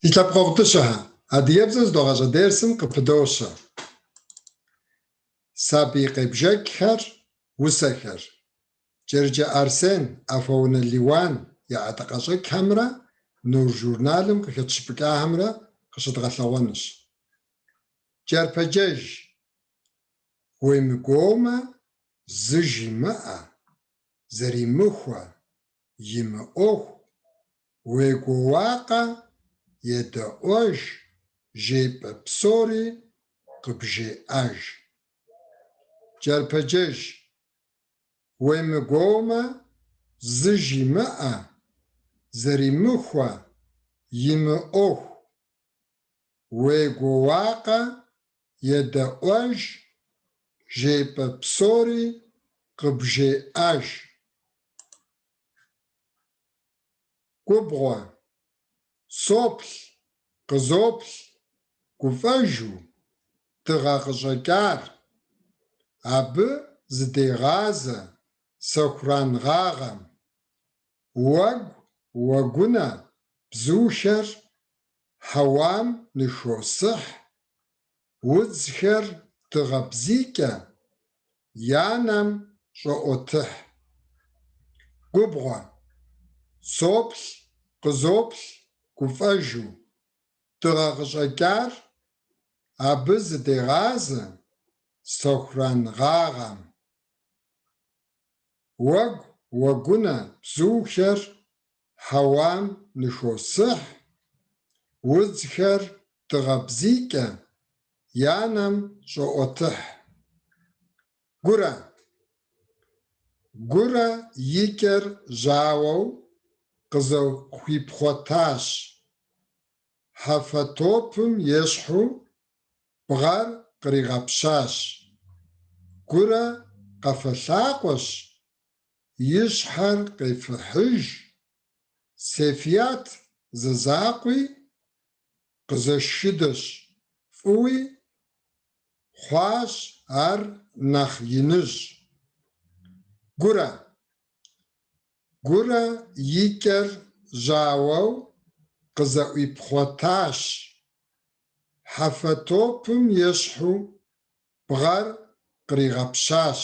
Илъэпкъэгъутӏыщэхьэ, адыгэбзэм здогъэщӏэ дерсым къыпыдощэ. Сабий къебжэгхэр, усэхэр. Джэрджэ Арсен, Афоунэ Леуан я ӏэтыкъэщӏэкхэмрэ Нур журналым къыхэтщыпыкӏахэмрэ къыщыдгъэлъэгъуэнущ. Джарпэджэж, уемыкӏуэумэ, зы жимыӏэ, зэримыхуэ, имыӏуэху, уегуэуакъэ, едэӏуэж, жепӏэ псори къыбжеӏэж. Джарпэджэж, уемыгуэумэ, зы жимыӏэ, зэримыхуэ, имыӏуэху, уегуэуакъэ, едэӏуэж, жепӏэ псори къыбжеӏэж. Губгъуэ, соплъ, къызоплъ, гуфӏэжу, дыгъэ къыщӏэкӏар, абы зыдегъазэ сэхурангъагъэм. Уэгу, уэгунэ, бзухэр хьэуам ныхосыхь, удзхэр дыгъэбзикӏэ, янэм щӏоӏуэтыхь. Губгъуэ, соплъ, къызоплъ, гуфӏэжу, дыгъэ къыщӏэкӏар, абы зыдегъазэ сэхурангъагъэм. Уэгу, уэгунэ, бзухэр хьэуам ныхосыхь, удзхэр дыгъэбзикӏэ, янэм щӏоӏуэтыхь. Гурэ, гурэ и кӏэр жьауэу къызэхуипхъуэтащ. Хьэфэ топым ещхьу бгъэр къригъэпщащ. Гурэ къэфэлъакъуэщ, и щхьэр къефыхьыж, Сефият зызакъуи къызэшхыдэщ, фӏыуи хъуащ ар нэхъ иныжь. Гурэ, гурэ и кӏэр жьауэу къызэӏуипхъуэтащ. Хьэфэ топым ещхьу бгъэр къригъэпщащ.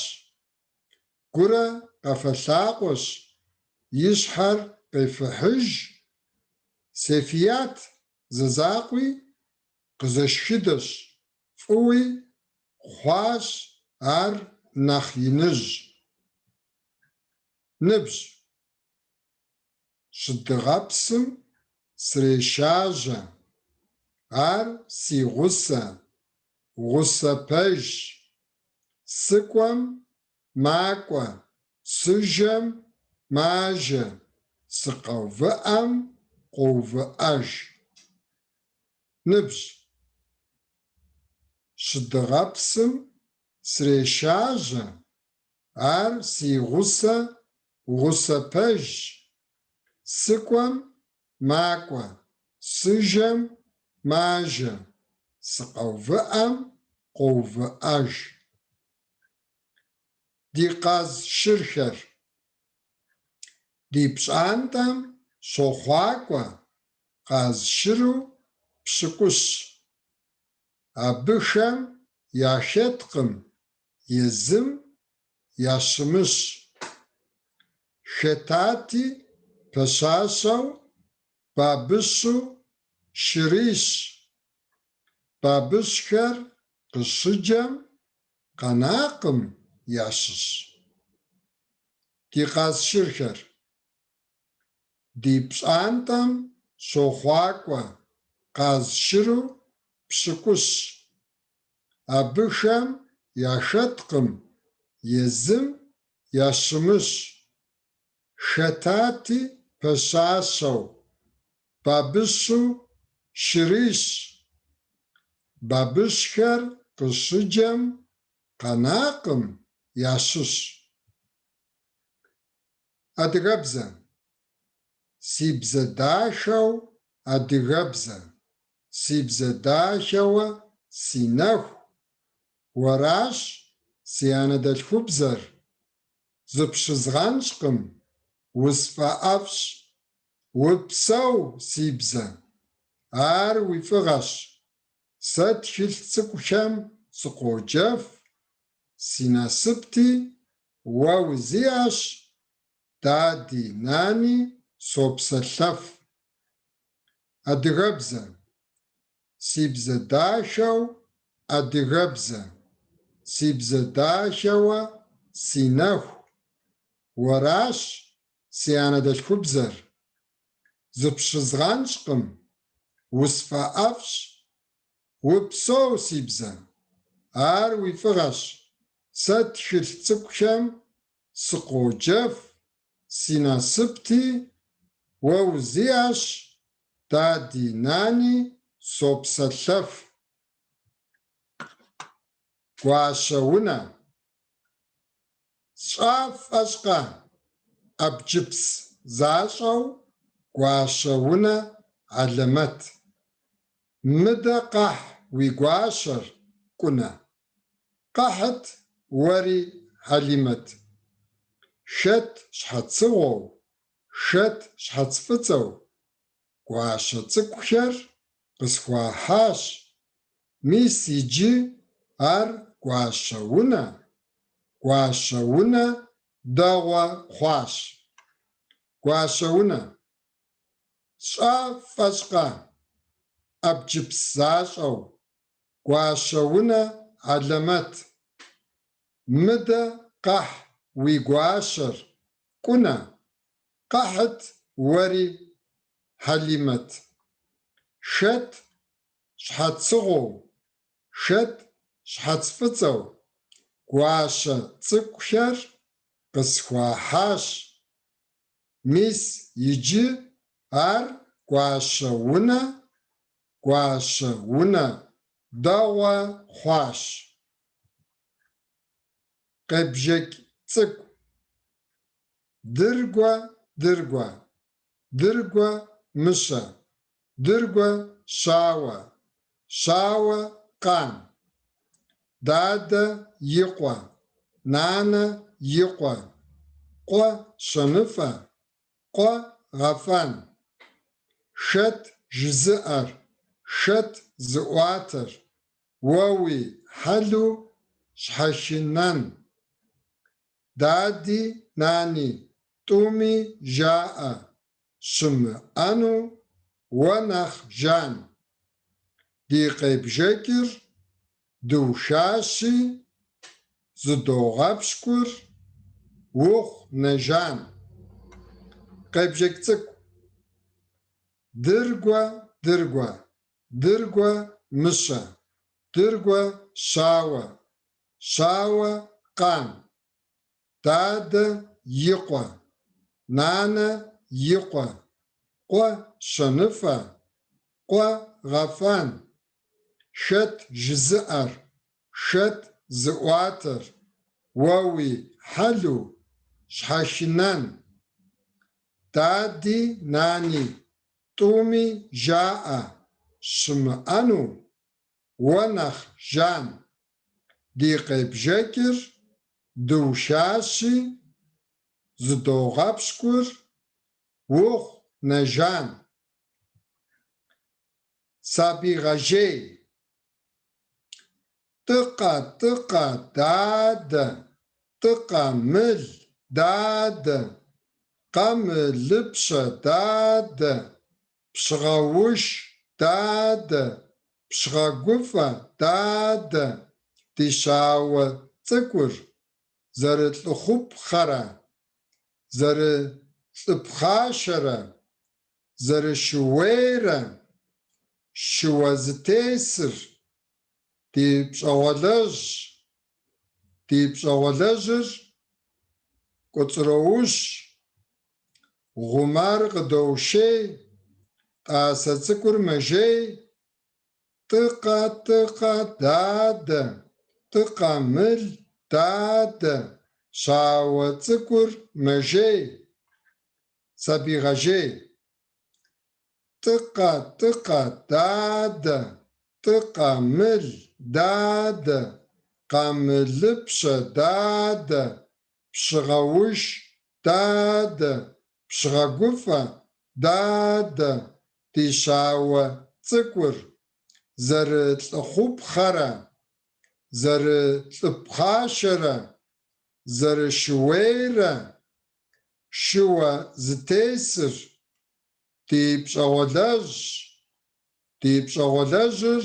Гурэ къэфэлъакъуэщ, и щхьэр къефыхьыж, Сефият зызакъуи къызэшхыдэщ, фӏыуи хъуащ ар нэхъ иныжь. Ныбжь, щыдыгъэпсым срешажьэ, ар си гъусэ, гъусэ пэжщ. Сыкӏуэм макӏуэ, сыжэм мажэ, сыкъэувыӏэм къоувыӏэж. Ныбжь, щыдыгъэпсым срешажьэ, ар си гъусэ, гъусэ пэжщ. Сыкӏуэм макӏуэ, сыжэм мажэ, сыкъэувыӏэм къоувыӏэж. Ди къаз шырхэр. Ди пщӏантӏэм щохъуакӏуэ, къаз шыру пщыкӏущ. Абыхэм яхэткъым, езым ящымыщ. Хэтати пэщащэу, бабыщу шырищ. Бабыщхэр къыщыджэм къэнакъым ящыщ. Ди къаз шырхэр. Ди пщӏантӏэм щохъуакӏуэ, къаз шыру пщыкӏущ. Абыхэм яхэткъым, езым ящымыщ. Хэтати пэщащэу, бабыщу шырищ. Бабыщхэр къыщыджэм къэнакъым ящыщ. Адыгэбзэ. Си бзэ дахэу адыгэбзэ, си бзэ дахэуэ си нэху. Уэращ си анэдэлъхубзэр. Зыпщызгъэнщӏкъым, усфӏэӏэфщ. Упсэу, си бзэ, ар уи фӏыгъэщ. Сэ тхылъ цӏыкӏухэм сыкъоджэф, си насыпти уэ узиӏэщ, дади, нани сопсэлъэф. Адыгэбзэ. Си бзэ дахэу адыгэбзэ. Си бзэ дахэуэ си нэху. Уэращ си анэдэлъхубзэр. Зыпщызгъэнщӏкъым, усфӏэӏэфӏщ. Упсэу, си бзэ. Ар уи фӏыгъэщ. Сэ тхылъ цӏыкӏухэм сыкъоджэф, си насыпти уэ узиӏэщ, дади, нани сопсэлъэф. Гуащэ унэ. СщӀэфӀэщ-къэ? Ӏэбджыпс защӀэу гуащэ унэ алэмэт. Мыдэ къэхь уи гуащэр, кӀунэ. Къэхьыт уэри, Хьэлимэт. Шэт щхьэцыгъуэу, шэт щхьэцфӀыцӀэу гуащэ цӀыкӀухэр къысхуахьащ. Мис иджы ар гуащэ унэ. Гуащэ унэ дэгъуэ хъуащ. Гуащэ унэ. СщӀэфӀэщ-къэ? Ӏэбджыпс защӀэу гуащэ унэ алэмэт. Мыдэ къэхь уи гуащэр, кӀунэ. Къэхьыт уэри, Хьэлимэт. Шэт щхьэцыгъуэу, шэт щхьэцфӀыцӀэу гуащэ цӀыкӀухэр къысхуахьащ. Мис иджы ар гуащэ унэ. Гуащэ унэ дэгъуэ хъуащ. Къебжэкӏ цӏыкӏу. Дыргуэ, дыргуэ. Дыргуэ мыщэ. Дыргуэ щауэ. Щауэ къан. Дадэ и къуэ. Нанэ и къуэ. Къуэ щэныфӏэ. Къуэ гъэфӏэн. Шэт жызыӏэр. Шэт зыӏуатэр. Уэуи хьэлу щхьэхынэн. Дади, нани тӏуми жаӏэ. Щымыӏэну уэ нэхъ жан. Ди къебжэкӏыр дыушащи, зыдогъэпщкӏур ухъу нэжан. Къебжэкӏ цӏыкӏу. Дыргуэ, дыргуэ. Дыргуэ мыщэ. Дыргуэ щауэ. Щауэ къан. Дадэ и къуэ. Нанэ и къуэ. Къуэ щэныфӏэ. Къуэ гъэфӏэн. Шэт жызыӏэр. Шэт зыӏуатэр. Уэуи хьэлу щхьэхынэн. Дади, нани тӏуми жаӏэ. Щымыӏэну уэ нэхъ жан. Ди къебжэкӏыр дыушащи, зыдогъэпщкӏур ухъу нэжан. Сабийгъэжей. Тӏыкъэ, тӏыкъэ, дадэ. Тӏыкъэ мыл, дадэ. Къэмылыпщэ, дадэ. Пщыгъэуш, дадэ. Пщыгъэгуфӏэ, дадэ. Ди щауэ цӏыкӏур зэрылӏыхъупхъэрэ, зэрылӏыпхъащэрэ, зэрыщыуейрэ, щыуэ зытесыр, ди пщӏэгъуалэжь. Ди пщӏэгъуалэжьыр кӏуэцӏроущ. Гъумэр къыдоушей. Тӏасэ цӏыкӏур мэжей. Тӏыкъэ, тӏыкъэ, дадэ. Тӏыкъэ мыл, дадэ. Щауэ цӏыкӏур мэжей. Сабийгъэжей. Тӏыкъэ, тӏыкъэ, дадэ. Тӏыкъэ мыл, дадэ. Къамылыпщэ, дадэ. Пщыгъэуш, дадэ. Пщыгъэгуфӏэ, дадэ. Ди щауэ цӏыкӏур зэрылӏыхъупхъэрэ, зэрылӏыпхъащэрэ, зэрыщыуейрэ, шыуэ зытесыр ди пщӏэгъуалэжьщ. Ди пщӏэгъуалэжьыр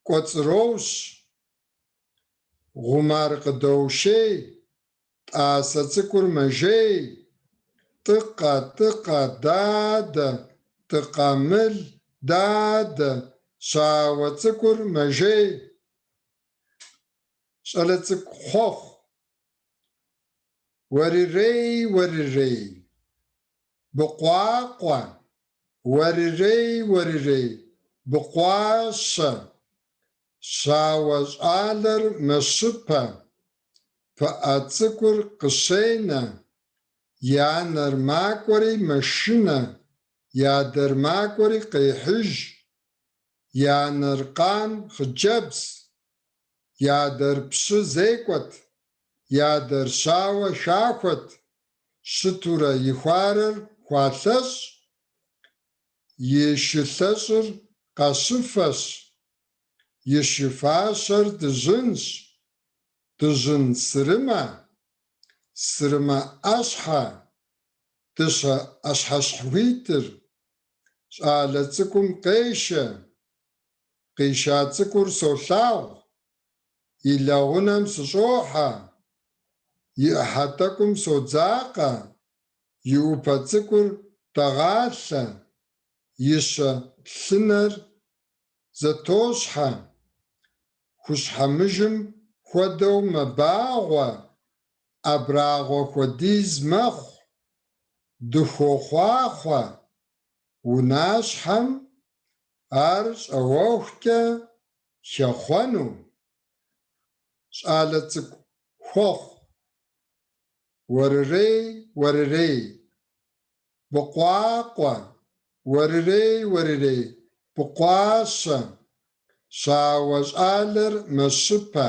кӏуэцӏроущ. Гъумар къыдоушей, тӏасэ цӏыкӏур мэжей. Тӏыкъэ, тӏыкъэ, дадэ, тӏыкъэ мыл, дадэ, щауэ цӏыкӏур мэжей. Щӏалэ цӏыкӏу хъуэхъу. Уэрырей, уэрырей, быкъуакъуэ. Уэрырей, уэрырей, быкъуащэ. Щауэ щӏалэр мэщыпэ. Пыӏэ цӏыкӏур къыщенэ. И анэр макӏуэри мэшынэ. И адэр макӏуэри къехьыж. И анэр къам хъыджэбз. И адэр пщы зекӏуэт. И адэр щауэ хахуэт. Щытурэ и хуарэр хуалъэщӏ. И шылъэщӏыр къащыфэщ. И шыфащэр дыжьынщ. Дыжьын сырымэ. Сырымэ ӏэщхьэ. Дыщэ ӏэщхьэщхьуитӏыр. Щӏалэ цӏыкӏум къешэ. Къища цӏыкӏур солъагъу. И лэгъунэм сыщӏохьэ. И ӏыхьэ тӏэкӏум содзакъэ. И ӏупэ цӏыкӏур дэгъалъэ. И щэ лъынэр зэтощхьэ. Хущхьэмыжым хуэдэу мэбагъуэ. Абрагъуэ хуэдиз мэхъу. Дыхуохъуахъуэ. Унащхьэм ар щӏэуэхукӏэ хехъуэну. Щӏалэ цӏыкӏу хуэхъу. Уэрырей, уэрырей, быкъуакъуэ. Уэрырей, уэрырей, быкъуащэ. Щауэ щӏалэр мэщыпэ.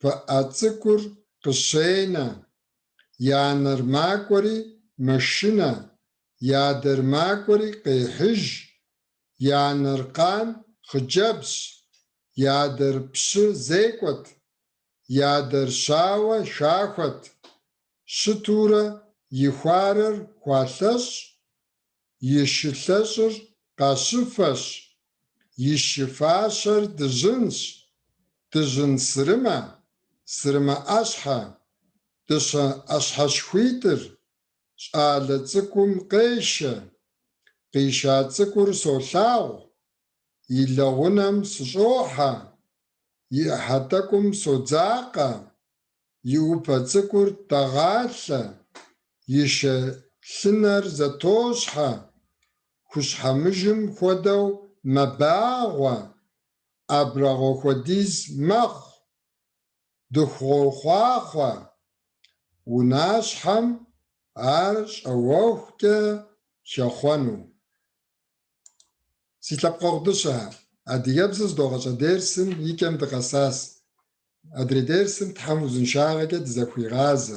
Пыӏэ цӏыкӏур къыщенэ. И анэр макӏуэри мэшынэ. И адэр макӏуэри къехьыж. И анэр къам хъыджэбзщ. И адэр пщы зекӏуэт. И адэр щауэ хахуэт. Щытурэ и хуарэр хуалъэщӏ. И шылъэщӏыр къащыфэщ. И шыфащэр дыжьынщ. Дыжьын сырымэ. Сырымэ ӏэщхьэ. Дыщэ ӏэщхьэщхуитӏыр. Щӏалэ цӏыкӏум къешэ. Къища цӏыкӏур солъагъу. И лэгъунэм сыщӏохьэ. И ӏыхьэ тӏэкӏум содзакъэ. И ӏупэ цӏыкӏур дэгъалъэ. И щэ лъынэр зэтощхьэ. Хущхьэмыжым хуэдэу мэбагъуэ. Абрагъуэ хуэдиз мэхъу. Дыхуохъуахъуэ. Унащхьэм ар щӏэуэхукӏэ хехъуэну. Си лъэпкъэгъу дыщэ, адыгэбзэ здогъэщӏэ дерсым и кӏэм дыкъэсас. Адрей дерсым Тхьэм узыншагъэкӏэ дызэхуигъазэ.